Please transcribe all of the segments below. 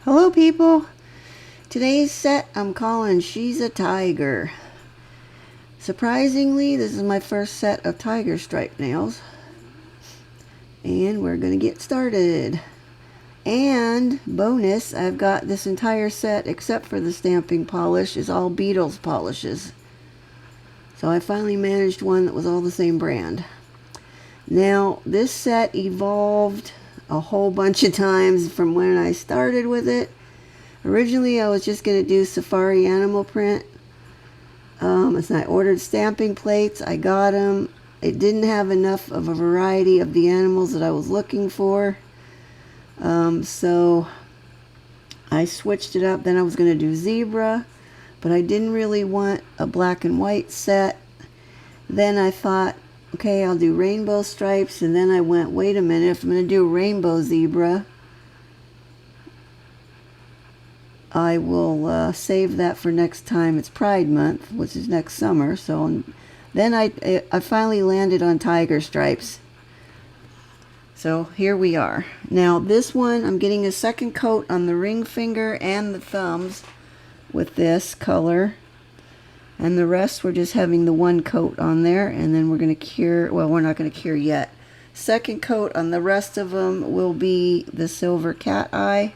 Hello people! Today's set I'm calling She's a Tiger. Surprisingly, this is my first set of tiger stripe nails. And we're going to get started. And bonus, I've got this entire set except for the stamping polish is all Beetles polishes. So I finally managed one that was all the same brand. Now, this set evolved a whole bunch of times from when I started with it. Originally, I was just going to do safari animal print. I ordered stamping plates. I got them. It didn't have enough of a variety of the animals that I was looking for. So I switched it up. Then I was going to do zebra, but I didn't really want a black and white set. Then I thought, okay, I'll do rainbow stripes. And then I went, wait a minute, if I'm going to do rainbow zebra, I will save that for next time. It's Pride Month, which is next summer. So then I finally landed on tiger stripes. So here we are. Now this one, I'm getting a second coat on the ring finger and the thumbs with this color. And the rest, we're just having the one coat on there. And then we're going to cure, well, we're not going to cure yet. Second coat on the rest of them will be the silver cat eye.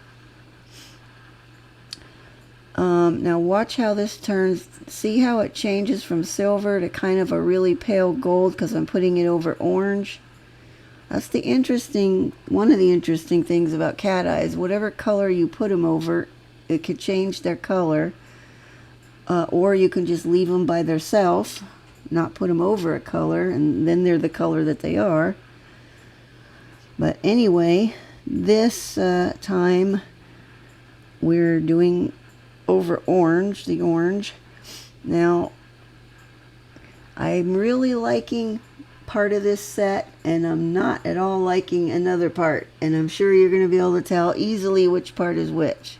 Now watch how this turns. See how it changes from silver to kind of a really pale gold because I'm putting it over orange. That's one of the interesting things about cat eyes. Whatever color you put them over, it could change their color. Or you can just leave them by themselves, not put them over a color, and then they're the color that they are. But anyway, this time we're doing over orange, the orange. Now, I'm really liking part of this set, and I'm not at all liking another part. And I'm sure you're going to be able to tell easily which part is which.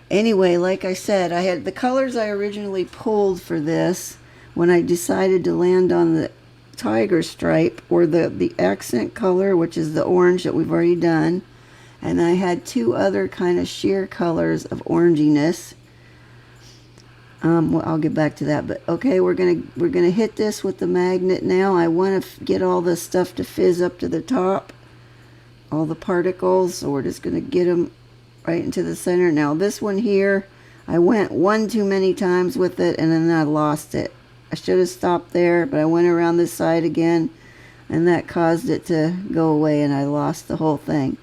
Anyway, like I said, I had the colors I originally pulled for this when I decided to land on the tiger stripe, or the accent color, which is the orange that we've already done. And I had two other kind of sheer colors of oranginess. Well, I'll get back to that. But okay, we're gonna hit this with the magnet now. I want to get all this stuff to fizz up to the top, all the particles. So we're just gonna get them right into the center. Now this one here, I went one too many times with it, and then I lost it. I should have stopped there, but I went around this side again, and that caused it to go away, and I lost the whole thing.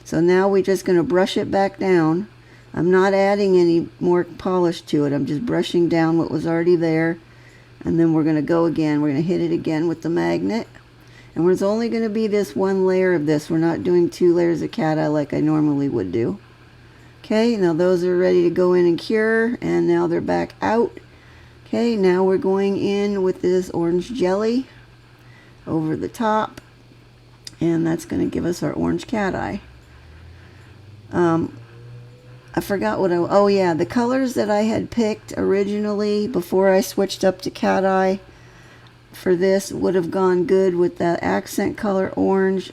So now we're just going to brush it back down. I'm not adding any more polish to it. I'm just brushing down what was already there. And then we're going to go again. We're going to hit it again with the magnet. And there's only going to be this one layer of this. We're not doing 2 layers of cat eye like I normally would do. Okay, now those are ready to go in and cure. And now they're back out. Okay, now we're going in with this orange jelly over the top. And that's going to give us our orange cat eye. I forgot what oh yeah, the colors that I had picked originally before I switched up to cat eye for this would have gone good with that accent color orange.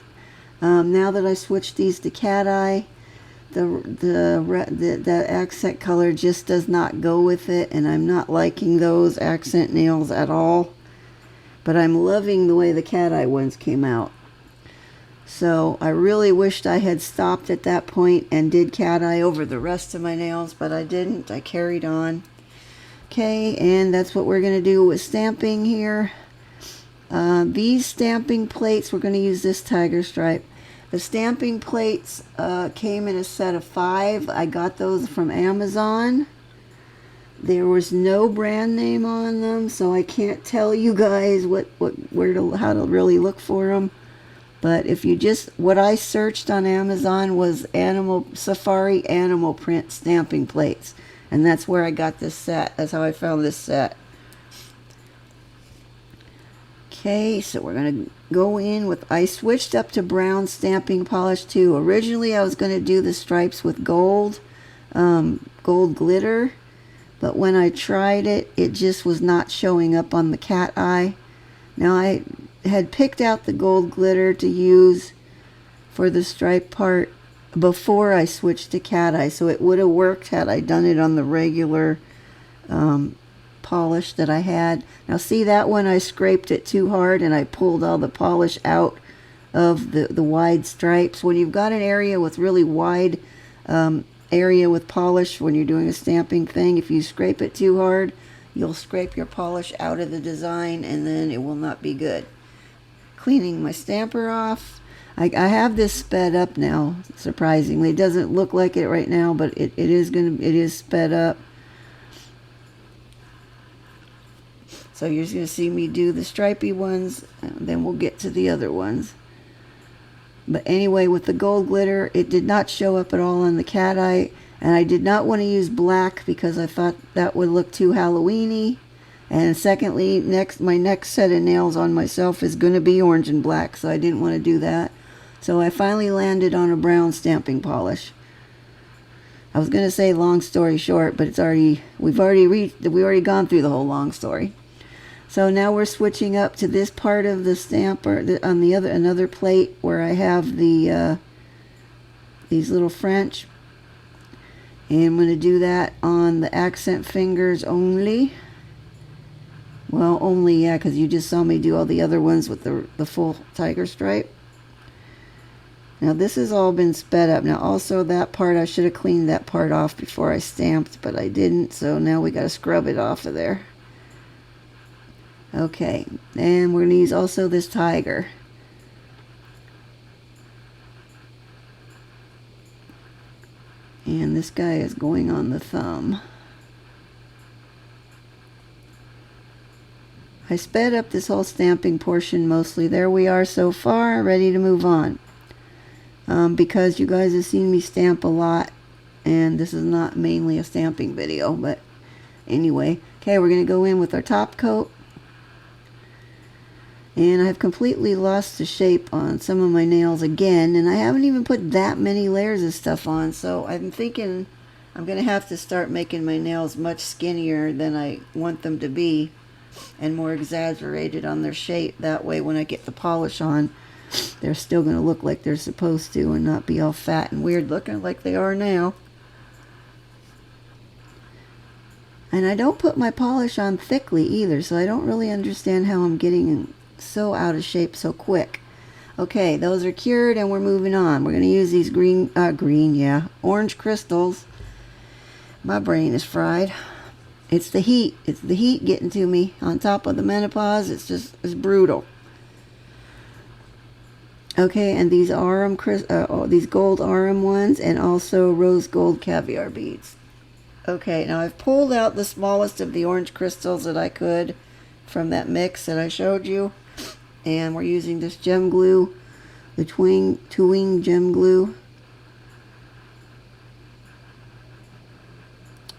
Now that I switched these to cat eye, the accent color just does not go with it, and I'm not liking those accent nails at all. But I'm loving the way the cat eye ones came out. So I really wished I had stopped at that point and did cat eye over the rest of my nails, but I didn't. I carried on. Okay, and that's what we're going to do with stamping here. These stamping plates, we're going to use this tiger stripe. The stamping plates came in a set of 5. I got those from Amazon. There was no brand name on them, so I can't tell you guys how to really look for them. But if you what I searched on Amazon was safari animal print stamping plates. And that's where I got this set. That's how I found this set. Okay, so we're going to go in with, I switched up to brown stamping polish too. Originally I was going to do the stripes with gold glitter. But when I tried it, it just was not showing up on the cat eye. Now I had picked out the gold glitter to use for the stripe part, before I switched to cat eye, so it would have worked had I done it on the regular polish that I had. Now see that one, I scraped it too hard and I pulled all the polish out of the wide stripes. When you've got an area with really wide area with polish, when you're doing a stamping thing, if you scrape it too hard, you'll scrape your polish out of the design and then it will not be good. Cleaning my stamper off. I have this sped up now, surprisingly. It doesn't look like it right now, but it is sped up. So you're just going to see me do the stripy ones, and then we'll get to the other ones. But anyway, with the gold glitter, it did not show up at all on the cat eye, and I did not want to use black because I thought that would look too Halloween-y. And secondly, my next set of nails on myself is going to be orange and black, so I didn't want to do that. So I finally landed on a brown stamping polish. I was going to say long story short, but we've already gone through the whole long story. So now we're switching up to this part of the stamper on another plate where I have these little French. And I'm going to do that on the accent fingers only. Well, only, yeah, because you just saw me do all the other ones with the full tiger stripe. Now this has all been sped up. Now also that part, I should have cleaned that part off before I stamped, but I didn't, so now we got to scrub it off of there. Okay, and we're going to use also this tiger. And this guy is going on the thumb. I sped up this whole stamping portion mostly. There we are so far, ready to move on. Because you guys have seen me stamp a lot, and this is not mainly a stamping video, but anyway. Okay, we're going to go in with our top coat. And I've completely lost the shape on some of my nails again, and I haven't even put that many layers of stuff on, so I'm thinking I'm going to have to start making my nails much skinnier than I want them to be, and more exaggerated on their shape. That way when I get the polish on, they're still going to look like they're supposed to and not be all fat and weird looking like they are now. And I don't put my polish on thickly either, so I don't really understand how I'm getting so out of shape so quick. Okay, those are cured and we're moving on. We're going to use these orange crystals. My brain is fried. It's the heat. It's the heat getting to me. On top of the menopause, it's brutal. Okay, and these these gold Aurum ones, and also rose gold caviar beads. Okay, now I've pulled out the smallest of the orange crystals that I could from that mix that I showed you. And we're using this gem glue, the Twing gem glue.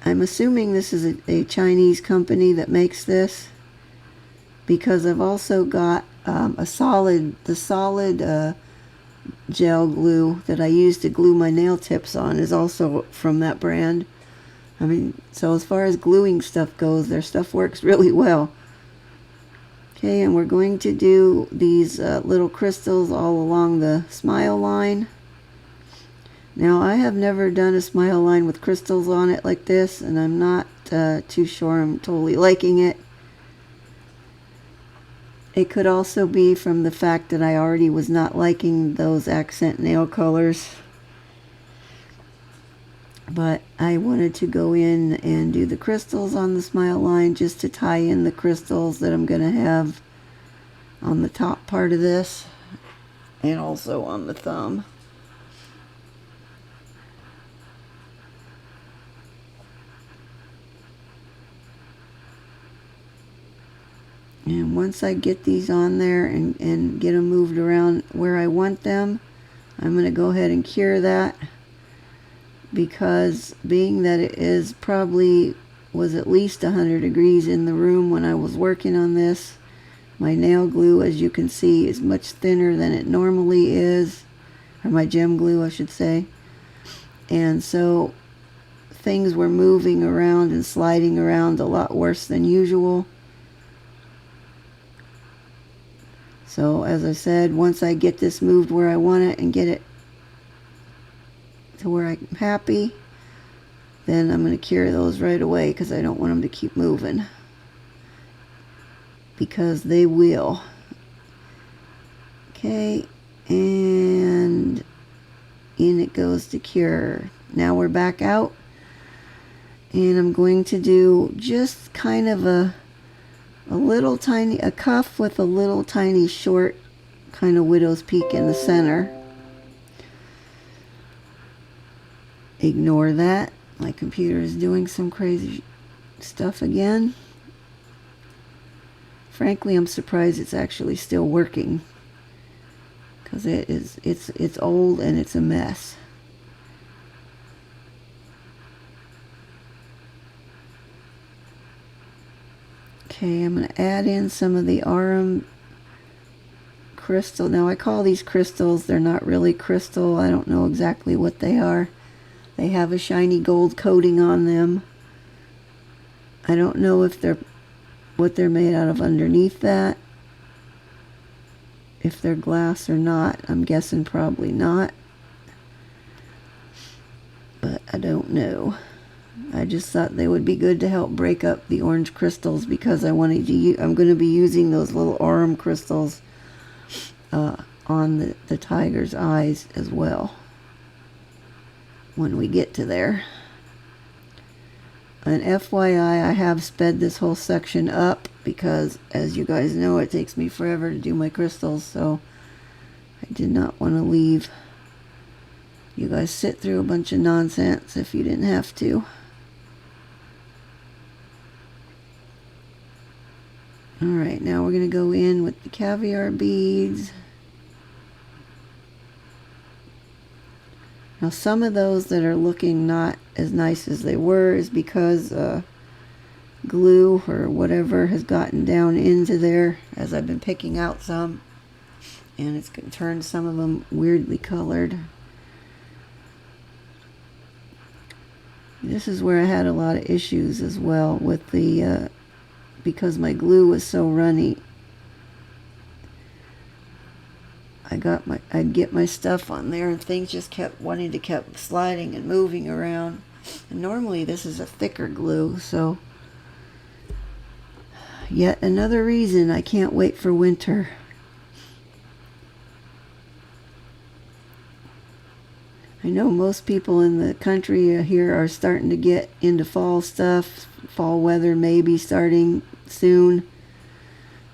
I'm assuming this is a Chinese company that makes this, because I've also got the solid gel glue that I use to glue my nail tips on is also from that brand. I mean, so as far as gluing stuff goes, their stuff works really well. Okay, and we're going to do these little crystals all along the smile line. Now, I have never done a smile line with crystals on it like this, and I'm not too sure I'm totally liking it. It could also be from the fact that I already was not liking those accent nail colors. But I wanted to go in and do the crystals on the smile line just to tie in the crystals that I'm going to have on the top part of this and also on the thumb. And once I get these on there and get them moved around where I want them, I'm going to go ahead and cure that. Because being that it was at least 100 degrees in the room when I was working on this, my nail glue, as you can see, is much thinner than it normally is, or my gem glue I should say. And so things were moving around and sliding around a lot worse than usual. So as I said, once I get this moved where I want it and get it to where I'm happy, then I'm going to cure those right away because I don't want them to keep moving. Because they will. Okay, and in it goes to cure. Now we're back out, and I'm going to do just kind of a little tiny, a cuff with a little tiny short kind of widow's peak in the center. Ignore that. My computer is doing some crazy stuff again. Frankly, I'm surprised it's actually still working, because it's old and it's a mess. Okay, I'm going to add in some of the Aurum crystal. Now I call these crystals, they're not really crystal. I don't know exactly what they are. They have a shiny gold coating on them. I don't know if they're what they're made out of underneath that. If they're glass or not. I'm guessing probably not. But I don't know. I just thought they would be good to help break up the orange crystals, because I wanted to I'm going to be using those little Aurum crystals on the tiger's eyes as well when we get to there. And FYI, I have sped this whole section up because, as you guys know, it takes me forever to do my crystals, so I did not want to leave you guys sit through a bunch of nonsense if you didn't have to. Alright, now we're going to go in with the caviar beads. Now some of those that are looking not as nice as they were is because glue or whatever has gotten down into there as I've been picking out some, and it's turned some of them weirdly colored. This is where I had a lot of issues as well with the because my glue was so runny. I'd get my stuff on there and things just kept sliding and moving around. And normally this is a thicker glue, so yet another reason I can't wait for winter. I know most people in the country here are starting to get into fall stuff, fall weather maybe starting soon.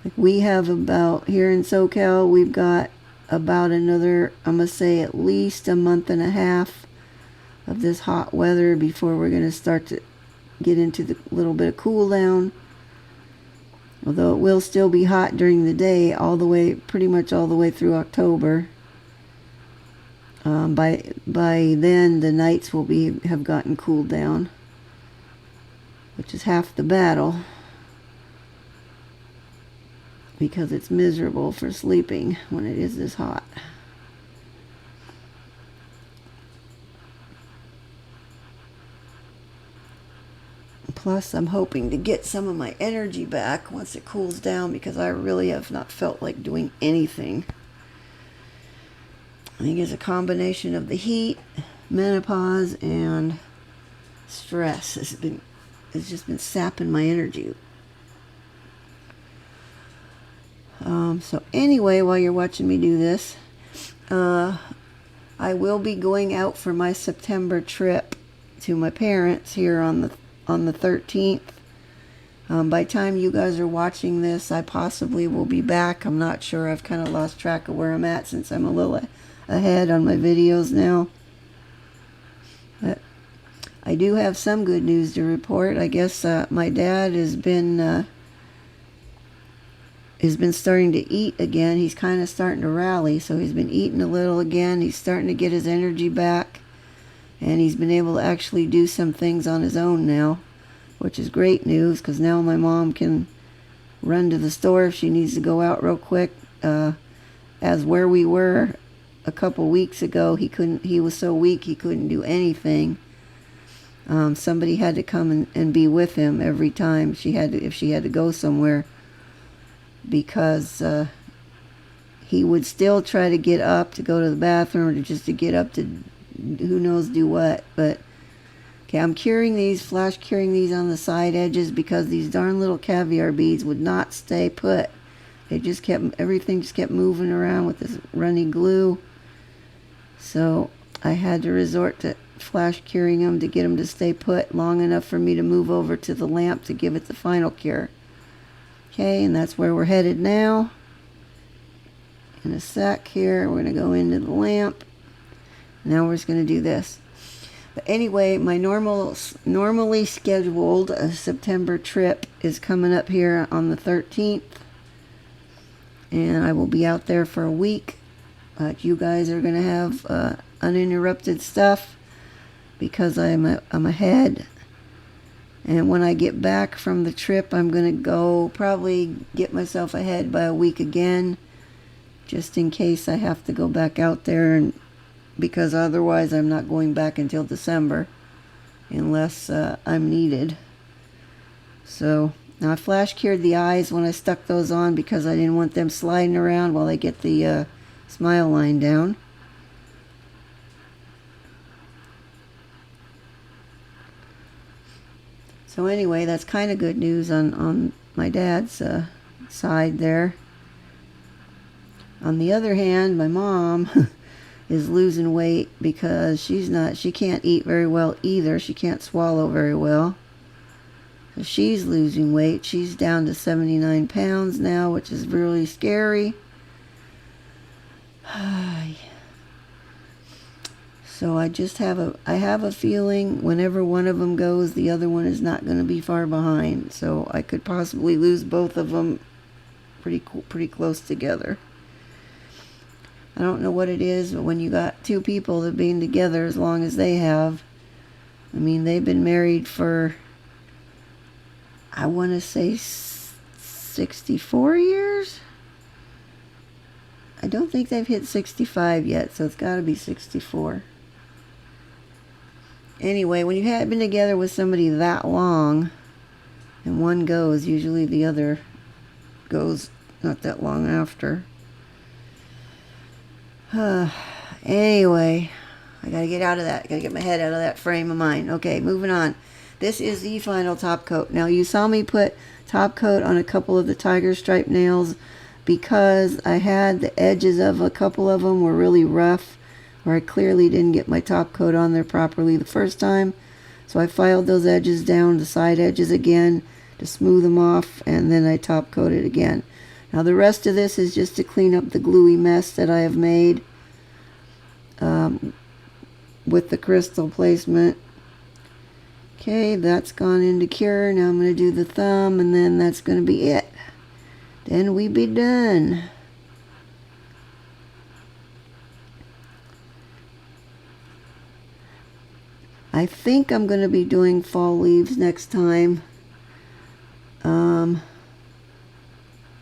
Like we have about, here in SoCal, we've got about another, I'm going to say at least a month and a half of this hot weather before we're going to start to get into the little bit of cool down. Although it will still be hot during the day all the way, pretty much all the way through October. By then the nights will have gotten cooled down, which is half the battle, because it's miserable for sleeping when it is this hot. Plus, I'm hoping to get some of my energy back once it cools down, because I really have not felt like doing anything. I think it's a combination of the heat, menopause, and stress. It's just been sapping my energy. So anyway, while you're watching me do this, I will be going out for my September trip to my parents here on the 13th. By the time you guys are watching this, I possibly will be back. I'm not sure. I've kind of lost track of where I'm at since I'm a little ahead on my videos now. But I do have some good news to report. I guess my dad has been starting to eat again. He's kind of starting to rally, so he's been eating a little again. He's starting to get his energy back, and he's been able to actually do some things on his own now, which is great news, because now my mom can run to the store if she needs to go out real quick. As where we were a couple weeks ago, he was so weak he couldn't do anything. Somebody had to come and be with him every time if she had to go somewhere, because he would still try to get up to go to the bathroom, or just to get up to who knows do what. But okay, I'm curing these, flash curing these on the side edges because these darn little caviar beads would not stay put. They just kept, everything just kept moving around with this runny glue. So I had to resort to flash curing them to get them to stay put long enough for me to move over to the lamp to give it the final cure. Okay, and that's where we're headed now. In a sec here, we're going to go into the lamp. Now we're just going to do this. But anyway, my normally scheduled September trip is coming up here on the 13th. And I will be out there for a week. But you guys are going to have uninterrupted stuff because I'm ahead. And when I get back from the trip, I'm going to go probably get myself ahead by a week again, just in case I have to go back out there, and because otherwise I'm not going back until December unless I'm needed. So now I flash cured the eyes when I stuck those on because I didn't want them sliding around while I get the smile line down. So anyway, that's kind of good news on my dad's side there. On the other hand, my mom is losing weight because she can't eat very well either. She can't swallow very well. So she's losing weight. She's down to 79 pounds now, which is really scary. So I have a feeling whenever one of them goes, the other one is not going to be far behind. So I could possibly lose both of them pretty close together. I don't know what it is, but when you got two people that have been together as long as they have, I mean, they've been married for, I want to say 64 years? I don't think they've hit 65 yet, so it's got to be 64. Anyway, when you have been together with somebody that long, and one goes, usually the other goes not that long after. Anyway, I gotta get out of that. I gotta get my head out of that frame of mind. Okay, moving on. This is the final top coat. Now, you saw me put top coat on a couple of the tiger stripe nails because I had the edges of a couple of them were really rough, where I clearly didn't get my top coat on there properly the first time. So I filed those edges down, the side edges again, to smooth them off, and then I top coated again. Now the rest of this is just to clean up the gluey mess that I have made with the crystal placement. Okay, that's gone into cure. Now I'm going to do the thumb, and then that's going to be it. Then we be done. I think I'm going to be doing fall leaves next time.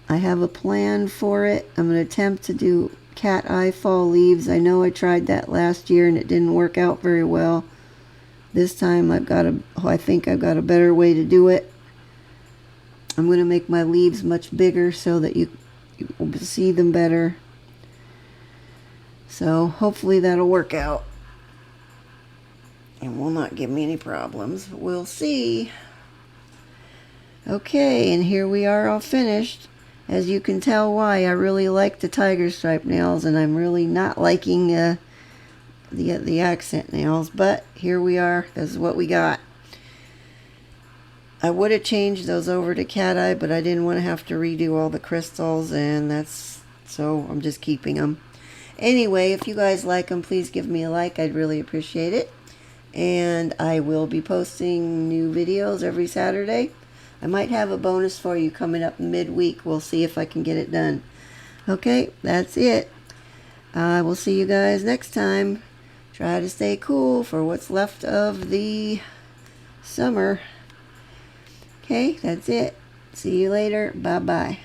I have a plan for it. I'm going to attempt to do cat eye fall leaves. I know I tried that last year and it didn't work out very well. This time I think I've got a better way to do it. I'm going to make my leaves much bigger so that you will see them better. So hopefully that'll work out. It will not give me any problems. We'll see. Okay, and here we are all finished. As you can tell why I really like the tiger stripe nails, and I'm really not liking the accent nails, but here we are. This is what we got. I would have changed those over to cat eye, but I didn't want to have to redo all the crystals, and so I'm just keeping them. Anyway, if you guys like them, please give me a like. I'd really appreciate it. And I will be posting new videos every Saturday. I might have a bonus for you coming up midweek. We'll see if I can get it done. Okay, that's it. I will see you guys next time. Try to stay cool for what's left of the summer. Okay, that's it. See you later. Bye-bye.